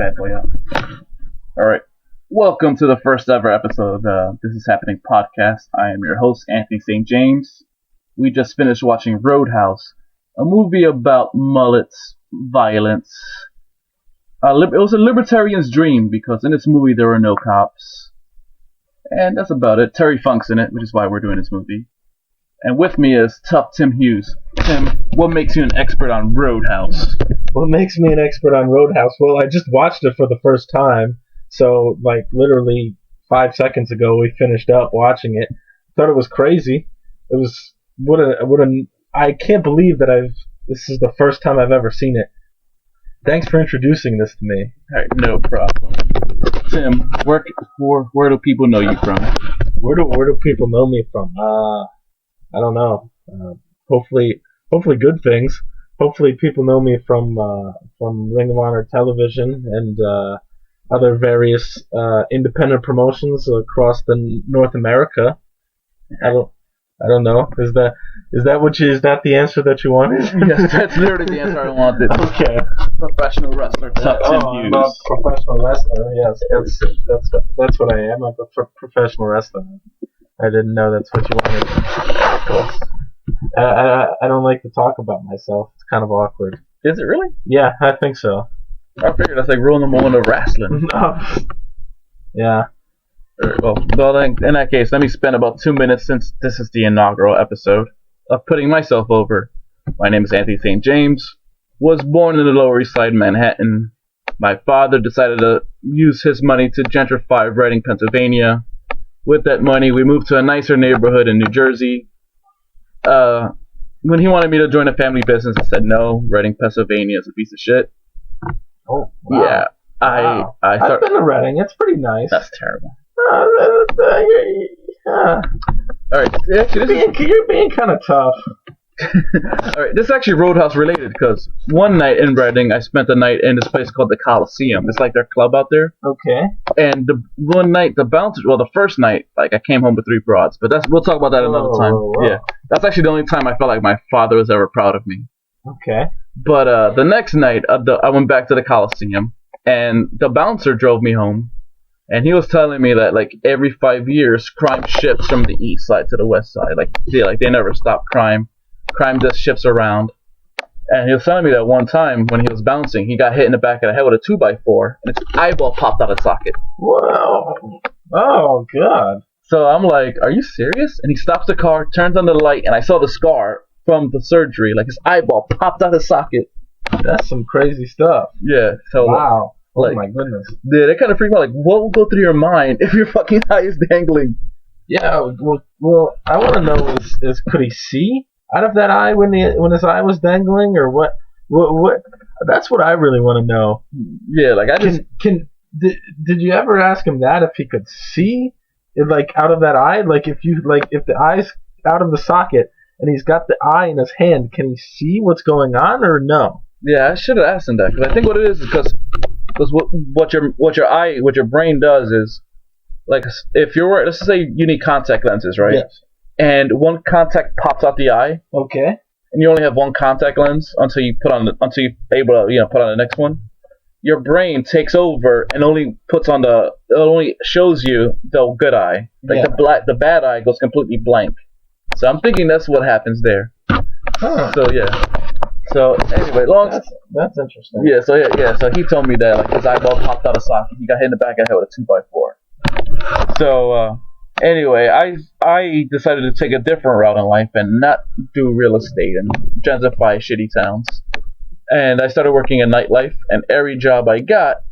bad boy up. Alright. Welcome to the first ever episode of This Is Happening podcast. I am your host, Anthony St. James. We just finished watching Roadhouse, a movie about mullets, violence. It was a libertarian's dream because in this movie there were no cops. And that's about it. Terry Funk's in it, which is why we're doing this movie. And with me is tough Tim Hughes. Tim, what makes you an expert on Roadhouse? What makes me an expert on Roadhouse? Well, I just watched it for the first time. So, literally 5 seconds ago, we finished up watching it. Thought it was crazy. It was, I can't believe that this is the first time I've ever seen it. Thanks for introducing this to me. Alright, no problem. Tim, where do people know you from? Where do people know me from? I don't know. Hopefully good things. Hopefully people know me from Ring of Honor Television and other various independent promotions across the North America. I don't know. Is that the answer that you wanted? Yes, that's literally the answer I wanted. Okay. Professional wrestler. Tim Hughes. I'm a professional wrestler. Yes, that's what I am. I'm a professional wrestler. I didn't know that's what you wanted. I don't like to talk about myself. It's kind of awkward. Is it really? Yeah, I think so. I figured that's like ruling the moment of wrestling. No. Yeah. Well, in that case, let me spend about 2 minutes, since this is the inaugural episode, of putting myself over. My name is Anthony St. James. Was born in the Lower East Side, Manhattan. My father decided to use his money to gentrify Reading, Pennsylvania. With that money, we moved to a nicer neighborhood in New Jersey. When he wanted me to join a family business, I said no. Reading, Pennsylvania is a piece of shit. Oh, wow. Yeah. Wow. I've been to Reading. It's pretty nice. That's terrible. Alright, you're being kind of tough. Alright, this is actually Roadhouse related because one night in Reading, I spent the night in this place called the Coliseum. It's like their club out there. Okay. And the first night, I came home with 3 broads, but we'll talk about that another time. Whoa. Yeah, that's actually the only time I felt like my father was ever proud of me. Okay. But the next night, I went back to the Coliseum, and the bouncer drove me home, and he was telling me that every 5 years, crime shifts from the east side to the west side. They never stop crime. Crime just shifts around. And he was telling me that one time when he was bouncing, he got hit in the back of the head with a 2x4, and his eyeball popped out of socket. Wow. Oh, God. So I'm like, are you serious? And he stops the car, turns on the light, and I saw the scar from the surgery. His eyeball popped out of socket. That's some crazy stuff. Yeah. So wow. Oh, my goodness. Yeah, that kind of freaked me out. What will go through your mind if your fucking eye is dangling? Yeah, well, I want to know is could he see out of that eye when his eye was dangling, or what? That's what I really want to know. Yeah, did you ever ask him that, if he could see it, out of that eye? If the eye's out of the socket and he's got the eye in his hand, can he see what's going on, or no? Yeah, I should have asked him that, because I think what it is because what your brain does is, if you're wearing, let's just say you need contact lenses, right? Yes. And one contact pops out the eye. Okay. And you only have one contact lens until you're able to put on the next one. Your brain takes over and only shows you the good eye. The bad eye goes completely blank. So I'm thinking that's what happens there. Huh. So yeah. So anyway, that's interesting. Yeah. So he told me that his eyeball popped out of socket. He got hit in the back of the head with a 2x4. So anyway, I decided to take a different route in life and not do real estate and gentrify shitty towns. And I started working in nightlife, and every job I got,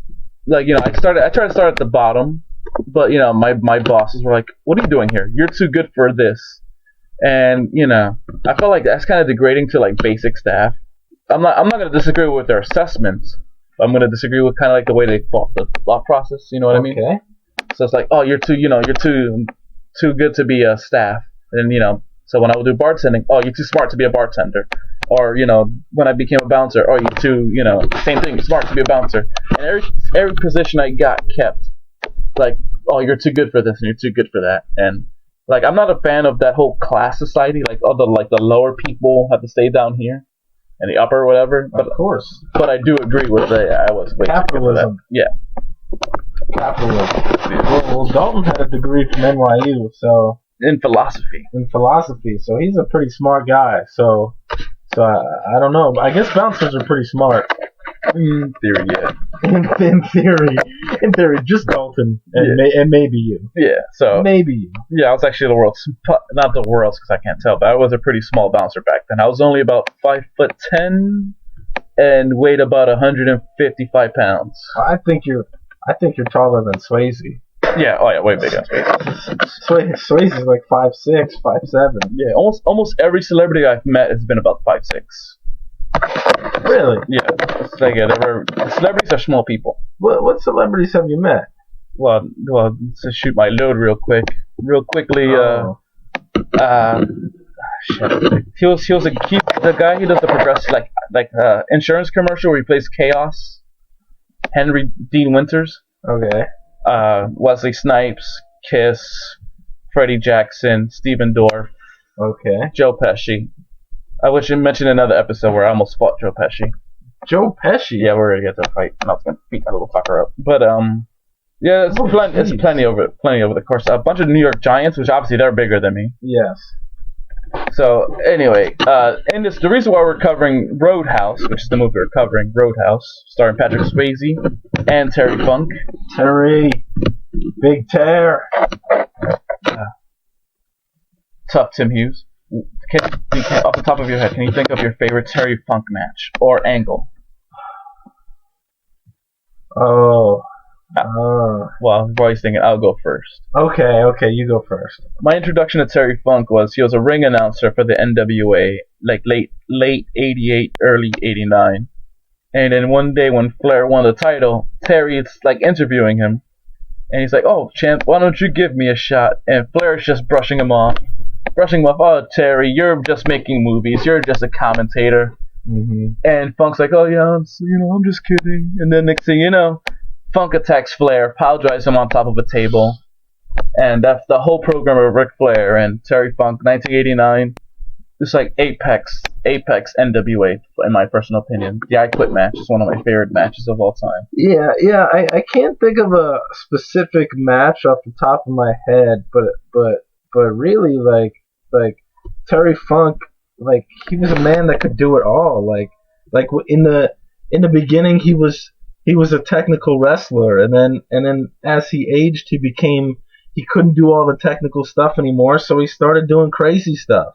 I tried to start at the bottom, but my bosses were like, "What are you doing here? You're too good for this." And I felt like that's kind of degrading to basic staff. I'm not going to disagree with their assessments, but I'm going to disagree with kind of the way they thought the thought process. You know what I mean? Okay. So it's oh, you're too good to be a staff, and so when I would do bartending, oh, you're too smart to be a bartender, or when I became a bouncer, oh, you're too same thing, you're smart to be a bouncer, and every position I got kept oh, you're too good for this and you're too good for that, and I'm not a fan of that whole class society, the lower people have to stay down here. in the upper whatever. But of course. But I do agree with that. I was way capitalism. Yeah. Capitalism. Well, Dalton had a degree from NYU, so in philosophy. So he's a pretty smart guy. So I don't know. I guess bouncers are pretty smart. In theory, yeah. In theory, just Dalton and maybe you. Yeah, so maybe you. Yeah, I was actually not the world's because I can't tell, but I was a pretty small bouncer back then. I was only about 5'10" and weighed about 155 pounds. I think you're taller than Swayze. Yeah, way bigger. Swayze is like 5'6", 5'7". Yeah, almost every celebrity I've met has been about 5'6". Really? Yeah. It's like, celebrities are small people. What celebrities have you met? Well, to shoot my load real quickly. Shit. He was the guy who does the progressive insurance commercial where he plays Chaos. Henry Dean Winters. Okay. Wesley Snipes, Kiss, Freddie Jackson, Steven Dorff. Okay. Joe Pesci. I wish you mentioned another episode where I almost fought Joe Pesci. Joe Pesci? Yeah, we're gonna get to a fight, and I was gonna beat that little fucker up. But yeah, it's plenty over the course. A bunch of New York Giants, which obviously they're bigger than me. Yes. So anyway, the reason why we're covering Roadhouse, which is the movie we're covering, Roadhouse, starring Patrick Swayze and Terry Funk. Big Tear. Tough Tim Hughes. Off the top of your head, can you think of your favorite Terry Funk match or angle? Oh. Well, while he's thinking, I'll go first. Okay, you go first. My introduction to Terry Funk was he was a ring announcer for the NWA, like late '88, early '89. And then one day when Flair won the title, Terry's like interviewing him, and he's like, "Oh, champ, why don't you give me a shot?" And Flair's just brushing him off. Oh, Terry, you're just making movies. You're just a commentator. Mm-hmm. And Funk's like, "Oh yeah, I'm just kidding." And then next thing you know, Funk attacks Flair, pile drives him on top of a table, and that's the whole program of Ric Flair and Terry Funk, 1989. It's like Apex NWA, in my personal opinion. The I Quit match is one of my favorite matches of all time. Yeah, I can't think of a specific match off the top of my head, but really, like Terry Funk, like he was a man that could do it all. Like in the beginning, he was a technical wrestler, and then as he aged, he couldn't do all the technical stuff anymore, so he started doing crazy stuff.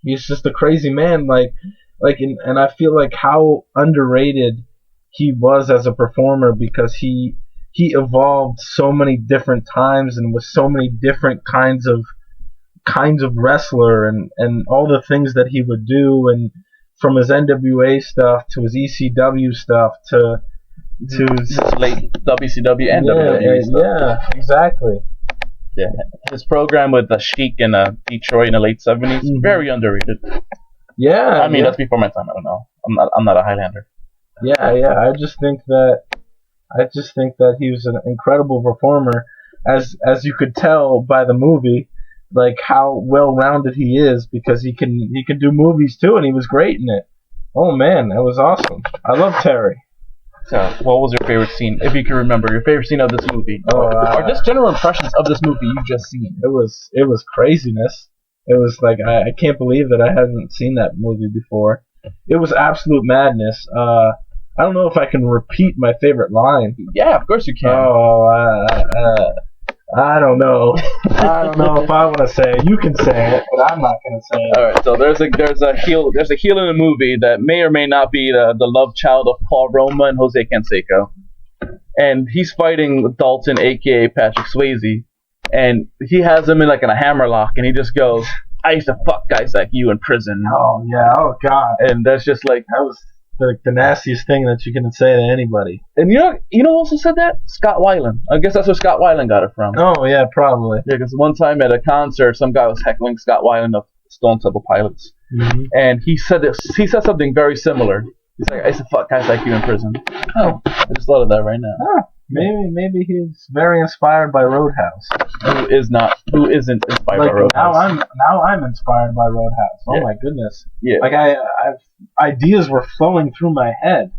He's just a crazy man, and I feel like how underrated he was as a performer because he evolved so many different times and with so many different kinds of wrestler and all the things that he would do, and from his NWA stuff to his ECW stuff to his late WCW and WWE stuff. Yeah, exactly. Yeah, his program with the Sheik in Detroit in the late '70s, very underrated. Yeah, I mean that's before my time. I don't know. I'm not a Highlander. Yeah. I just think that he was an incredible performer, as you could tell by the movie, like how well-rounded he is because he can do movies too, and he was great in it. Oh man, that was awesome. I love Terry. So, what was your favorite scene, if you can remember, your favorite scene of this movie? Or just general impressions of this movie you've just seen? It was craziness. It was like, I can't believe that I hadn't seen that movie before. It was absolute madness. I don't know if I can repeat my favorite line. Yeah, of course you can. I don't know. I don't know if I want to say it. You can say it, but I'm not going to say it. All right. So there's a heel in the movie that may or may not be the love child of Paul Roma and Jose Canseco, and he's fighting Dalton, aka Patrick Swayze, and he has him in a hammerlock, and he just goes, "I used to fuck guys like you in prison." Oh yeah. Oh god. And that's just like that was the nastiest thing that you can say to anybody. And you know who also said that? Scott Weiland. I guess that's where Scott Weiland got it from. Oh yeah, probably. Yeah, because one time at a concert, some guy was heckling Scott Weiland of Stone Temple Pilots, and he said something very similar. He's like, "I used to fuck guys like you in prison." Oh, I just thought of that right now. Maybe he's very inspired by Roadhouse. Who isn't inspired by Roadhouse? Now I'm inspired by Roadhouse. Oh my goodness. Yeah. Like ideas were flowing through my head.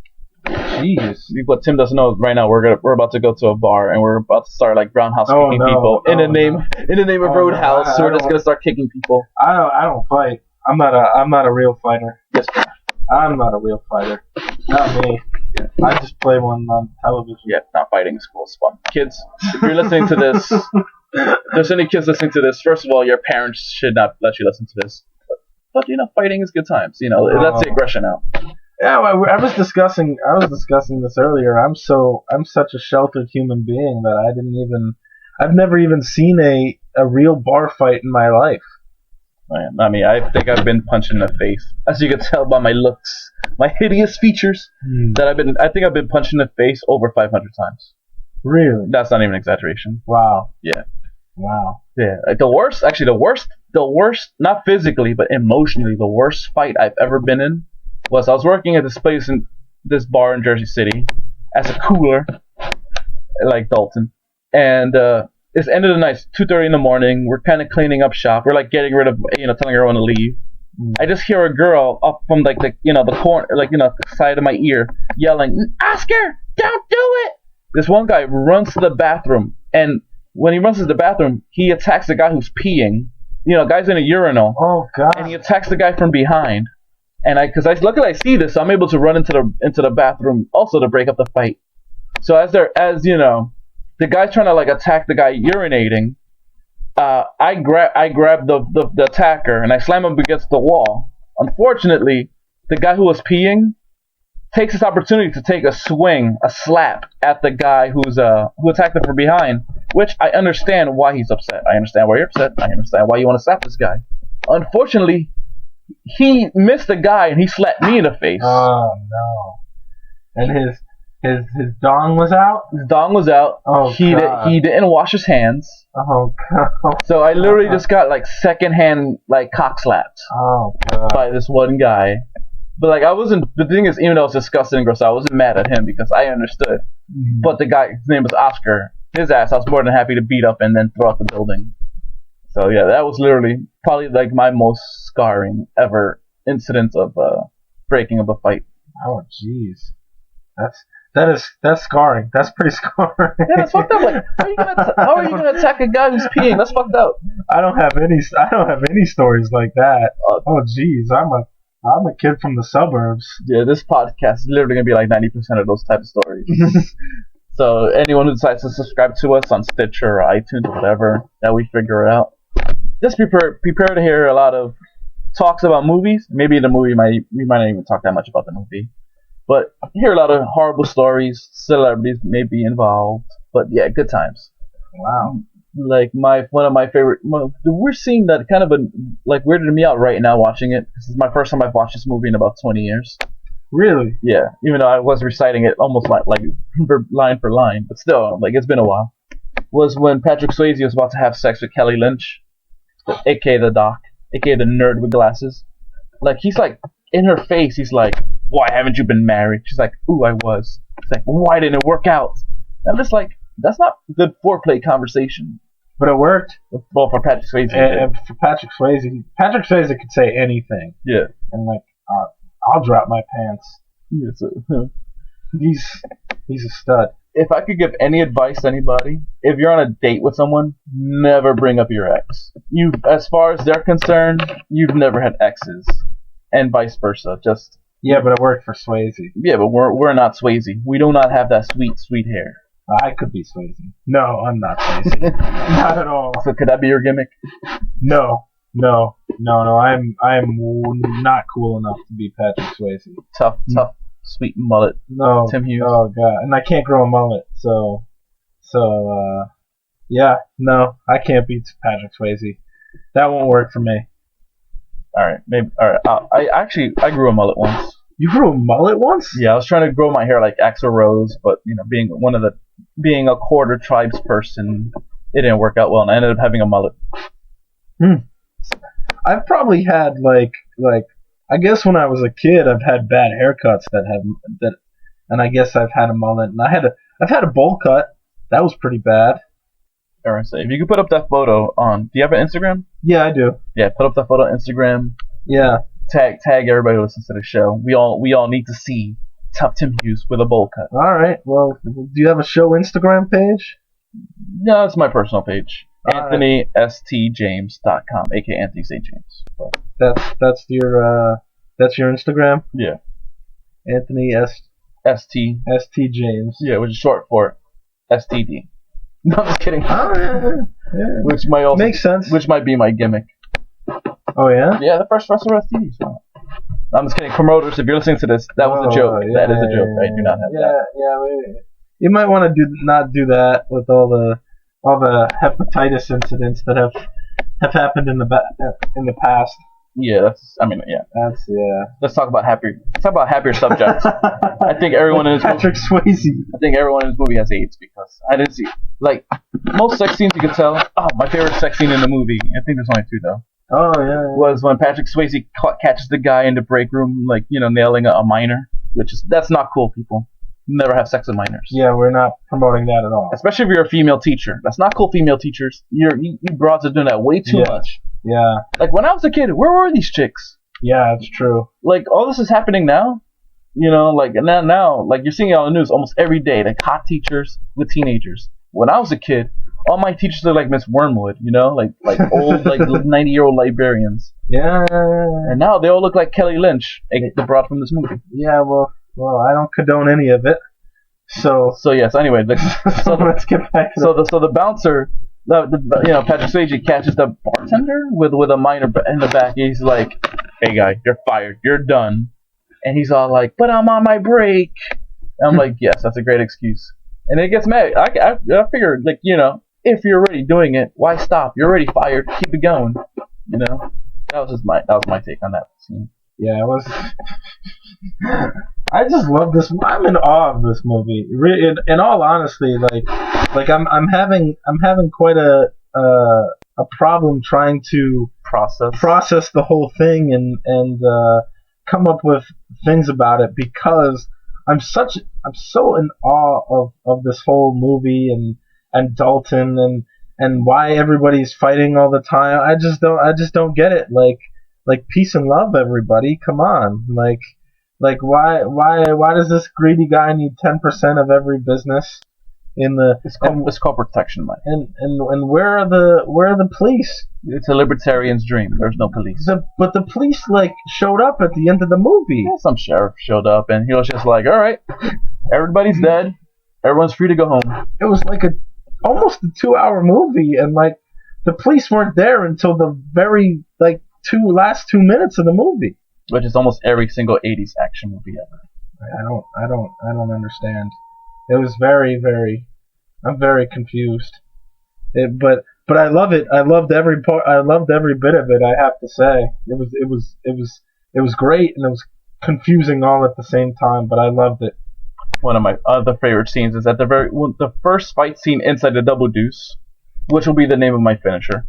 Jeez. What Tim doesn't know right now, we're about to go to a bar and we're about to start like roundhouse kicking people in the name of Roadhouse. So we're just gonna start kicking people. I don't fight. I'm not a real fighter. Yes, sir. I'm not a real fighter. Not me. I just play one on television. Yeah, not fighting is cool. It's fun. Kids, if you're listening to this, if there's any kids listening to this, first of all, your parents should not let you listen to this. But fighting is good times. That's the aggression out. Yeah, I was discussing this earlier. I'm such a sheltered human being that I've never even seen a real bar fight in my life. I mean, I think I've been punched in the face, as you can tell by my looks, my hideous features. I think I've been punched in the face over 500 times. Really? That's not even an exaggeration. Wow. Yeah. Wow. Yeah. Like the worst, not physically, but emotionally, the worst fight I've ever been in was I was working at this bar in Jersey City as a cooler, like Dalton, and it's end of the night, 2:30 in the morning. We're kind of cleaning up shop. We're like getting rid of, telling everyone to leave. I just hear a girl up from like the corner, the side of my ear, yelling, "Oscar, don't do it!" This one guy runs to the bathroom, and when he runs to the bathroom, he attacks the guy who's peeing. Guy's in a urinal. Oh God! And he attacks the guy from behind. And luckily I see this, so I'm able to run into the bathroom also to break up the fight. So as the guy's trying to attack the guy urinating, I grab the attacker and I slam him against the wall. Unfortunately, the guy who was peeing takes this opportunity to take a slap at the guy who attacked him from behind, which I understand why he's upset. I understand why you're upset. I understand why you want to slap this guy. Unfortunately, he missed the guy and he slapped me in the face. Oh no! And his dong was out. His dong was out. Oh God! He didn't wash his hands. Oh God! So I literally just got secondhand cock slapped. Oh God! By this one guy. But I wasn't. The thing is, even though it was disgusting and gross, I wasn't mad at him because I understood. Mm-hmm. But the guy, his name was Oscar. His ass, I was more than happy to beat up and then throw out the building. So yeah, that was literally probably my most scarring ever incident of breaking up a fight. Oh jeez, that's scarring. That's pretty scarring. Yeah, that's fucked up. How are you gonna attack a guy who's peeing? That's fucked up. I don't have any stories like that. Oh jeez, I'm a kid from the suburbs. Yeah, this podcast is literally gonna be 90% of those type of stories. So anyone who decides to subscribe to us on Stitcher or iTunes or whatever, that we figure it out. Just prepare to hear a lot of talks about movies. Maybe we might not even talk that much about the movie. But hear a lot of horrible stories. Celebrities may be involved. But yeah, good times. Wow. One of my favorite. We're seeing that kind of weirded me out right now watching it. This is my first time I've watched this movie in about 20 years. Really? Yeah. Even though I was reciting it almost like line for line, but still, it's been a while. Was when Patrick Swayze was about to have sex with Kelly Lynch, aka the doc, aka the nerd with glasses. He's in her face. He's like, "Why haven't you been married?" She's like, "Ooh, I was." He's like, "Why didn't it work out?" And I'm just like, that's not good foreplay conversation. But it worked. Well, for Patrick Swayze. And for Patrick Swayze could say anything. Yeah. And I'll drop my pants. Yeah, he's a stud. If I could give any advice to anybody, if you're on a date with someone, never bring up your ex. As far as they're concerned, you've never had exes, and vice versa. Yeah, but it worked for Swayze. Yeah, but we're not Swayze. We do not have that sweet hair. I could be Swayze. No, I'm not Swayze. Not at all. So could that be your gimmick? No. I'm not cool enough to be Patrick Swayze. Tough, sweet mullet. No. Tim Hughes. Oh God, and I can't grow a mullet, so yeah, no, I can't be Patrick Swayze. That won't work for me. All right, maybe. All right. I grew a mullet once. You grew a mullet once? Yeah, I was trying to grow my hair like Axl Rose, but being a quarter tribes person, it didn't work out well, and I ended up having a mullet. I've probably had I guess when I was a kid, I've had bad haircuts and I guess I've had a mullet, and I've had a bowl cut. That was pretty bad. Or say, if you could put up that photo on, do you have an Instagram? Yeah, I do. Yeah, put up that photo on Instagram. Yeah. Tag everybody who listens to the show. We all need to see Tough Tim Hughes with a bowl cut. All right. Well, do you have a show Instagram page? No, it's my personal page. All AnthonySTJames.com, aka Anthony St. James. That's your Instagram? Yeah. Anthony ST James. Yeah, which is short for STD. No, I'm just kidding. Oh, yeah. Which might also makes sense. Which might be my gimmick. Oh yeah? Yeah, the first wrestler STD. So. I'm just kidding. Promoters, if you're listening to this, that was a joke. Yeah, that is a joke. I do not have that. Yeah. You might want to not do that with all the hepatitis incidents that have happened in the past. Yeah, That's Let's talk about happier subjects. I think everyone in this Patrick Swayze. I think everyone in this movie has AIDS because I didn't see most sex scenes you could tell. Oh, my favorite sex scene in the movie. I think there's only two though. Oh yeah. Was when Patrick Swayze catches the guy in the break room, nailing a minor, that's not cool. People never have sex with minors. Yeah, we're not promoting that at all. Especially if you're a female teacher. That's not cool. Female teachers, you broads are doing that way too much. Yeah. Like when I was a kid, where were these chicks? Yeah, it's true. Like all this is happening now. Now, you're seeing it on the news almost every day. Like hot teachers with teenagers. When I was a kid, all my teachers are like Miss Wormwood, like old, 90-year-old librarians. Yeah. And now they all look like Kelly Lynch, the broad from this movie. Yeah, well, I don't condone any of it. So yes. Anyway, let's get back to the bouncer, Patrick Swayze catches the bartender with a minor in the back. He's like, "Hey guy, you're fired. You're done." And he's all like, "But I'm on my break." And I'm like, "Yes, that's a great excuse." And it gets mad. I figured, if you're already doing it, why stop? You're already fired. Keep it going. That was my take on that scene. Yeah, it was. I just love this. I'm in awe of this movie. In all honesty, I'm having quite a problem trying to process the whole thing and come up with things about it because I'm so in awe of this whole movie and Dalton and why everybody's fighting all the time. I just don't get it. Like peace and love, everybody. Come on. Why does this greedy guy need 10% of every business in the? It's called protection money. And where are the police? It's a libertarian's dream. There's no police. But the police showed up at the end of the movie. Yeah, some sheriff showed up and he was just like, "All right, everybody's dead. Everyone's free to go home." It was almost a 2-hour movie, and the police weren't there until the very last 2 minutes of the movie. Which is almost every single 80s action movie ever. I don't understand. It was very, very. I'm very confused. But I love it. I loved every part. I loved every bit of it. I have to say, it was great, and it was confusing all at the same time. But I loved it. One of my other favorite scenes is at the first fight scene inside the Double Deuce, which will be the name of my finisher.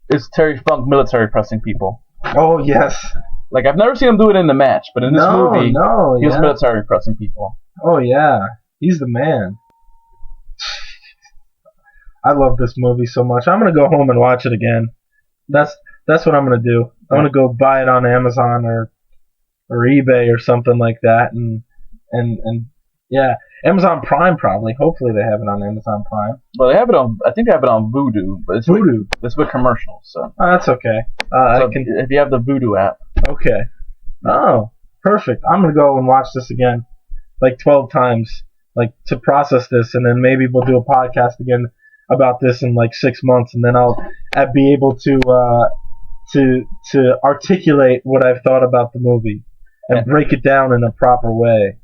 Is Terry Funk military pressing people? Oh yes. I've never seen him do it in the match, but in this movie, he was military pressing people. Oh yeah, he's the man. I love this movie so much. I'm gonna go home and watch it again. That's what I'm gonna do. I'm gonna go buy it on Amazon or eBay or something like that, and yeah, Amazon Prime probably. Hopefully they have it on Amazon Prime. Well, they have it on. I think they have it on Vudu, but it's Vudu. It's with commercials, so. Oh, that's okay. If you have the Vudu app. Okay. Oh, perfect. I'm gonna go and watch this again, 12 times, to process this, and then maybe we'll do a podcast again about this in 6 months, and then I'll be able to articulate what I've thought about the movie and break it down in a proper way.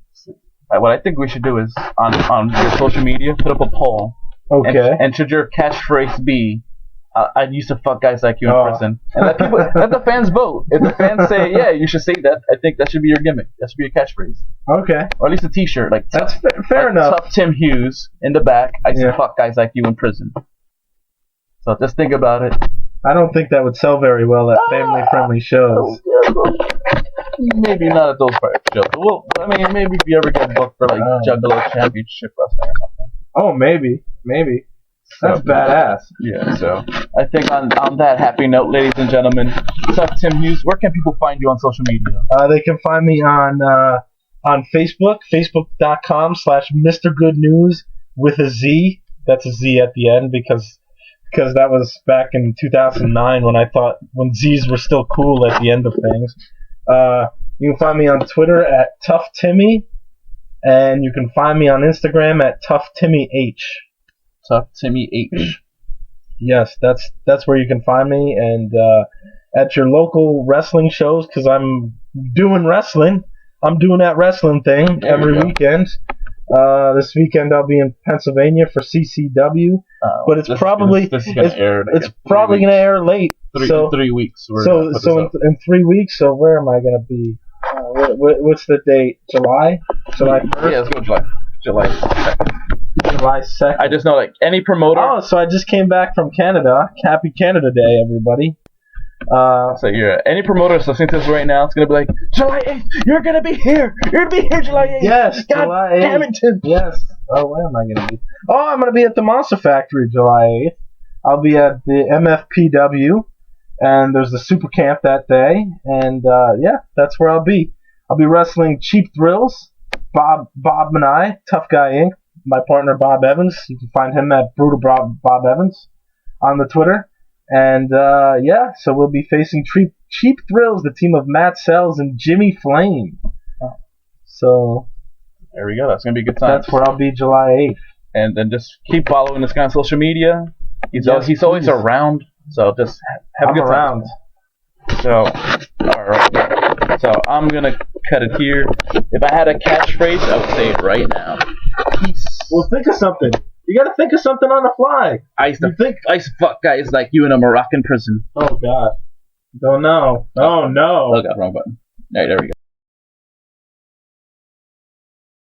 What I think we should do is on your social media put up a poll. Okay. And should your catchphrase be, "I used to fuck guys like you in prison," and let the fans vote. If the fans say, "Yeah, you should say that," I think that should be your gimmick. That should be your catchphrase. Okay. Or at least a T-shirt. That's fair enough. Tough Tim Hughes in the back. "I used to fuck guys like you in prison." So just think about it. I don't think that would sell very well at family-friendly shows. Maybe not at those type shows. Well, I mean, maybe if you ever get booked for like Juggalo Championship Wrestling or something. Oh, maybe. That's badass. Yeah, so I think on that happy note, ladies and gentlemen, what's up, Tim Hughes? Where can people find you on social media? They can find me on Facebook, facebook.com/MrGoodNews with a Z. That's a Z at the end because that was back in 2009 when Z's were still cool at the end of things. You can find me on Twitter at ToughTimmy, and you can find me on Instagram at ToughTimmyH. ToughTimmyH. Yes, that's where you can find me, and at your local wrestling shows, because I'm doing wrestling. I'm doing that wrestling thing every weekend. This weekend I'll be in Pennsylvania for CCW, but it's probably gonna air late. 3 weeks. In 3 weeks. So where am I gonna be? What's the date? July 1st? Yeah, let's go July 2nd. July 2nd. I just know like any promoter. Oh, so I just came back from Canada. Happy Canada Day, everybody. So any promoter listening to this right now, it's gonna be like July 8th. You're gonna be here. You're gonna be here July 8th. Yes, God July 8th. Damn it, Tim. Yes. Oh, where am I gonna be? Oh, I'm gonna be at the Monster Factory July 8th. I'll be at the MFPW, and there's the Super Camp that day, and that's where I'll be. I'll be wrestling Cheap Thrills, Bob and I, Tough Guy Inc. My partner Bob Evans. You can find him at Brutal Bob Evans on the Twitter. And so we'll be facing Cheap Thrills, the team of Matt Sells and Jimmy Flame. So there we go. That's gonna be a good time. That's where I'll be July 8th. And then just keep following this guy on social media. He's always around. So just have a good time. So all right. So I'm gonna cut it here. If I had a catchphrase, I would say it right now. Peace. Well, think of something. You gotta think of something on the fly. I used to fuck guys like you in a Moroccan prison. Oh God. Don't know. Oh no. Oh God, wrong button. Alright, there we go.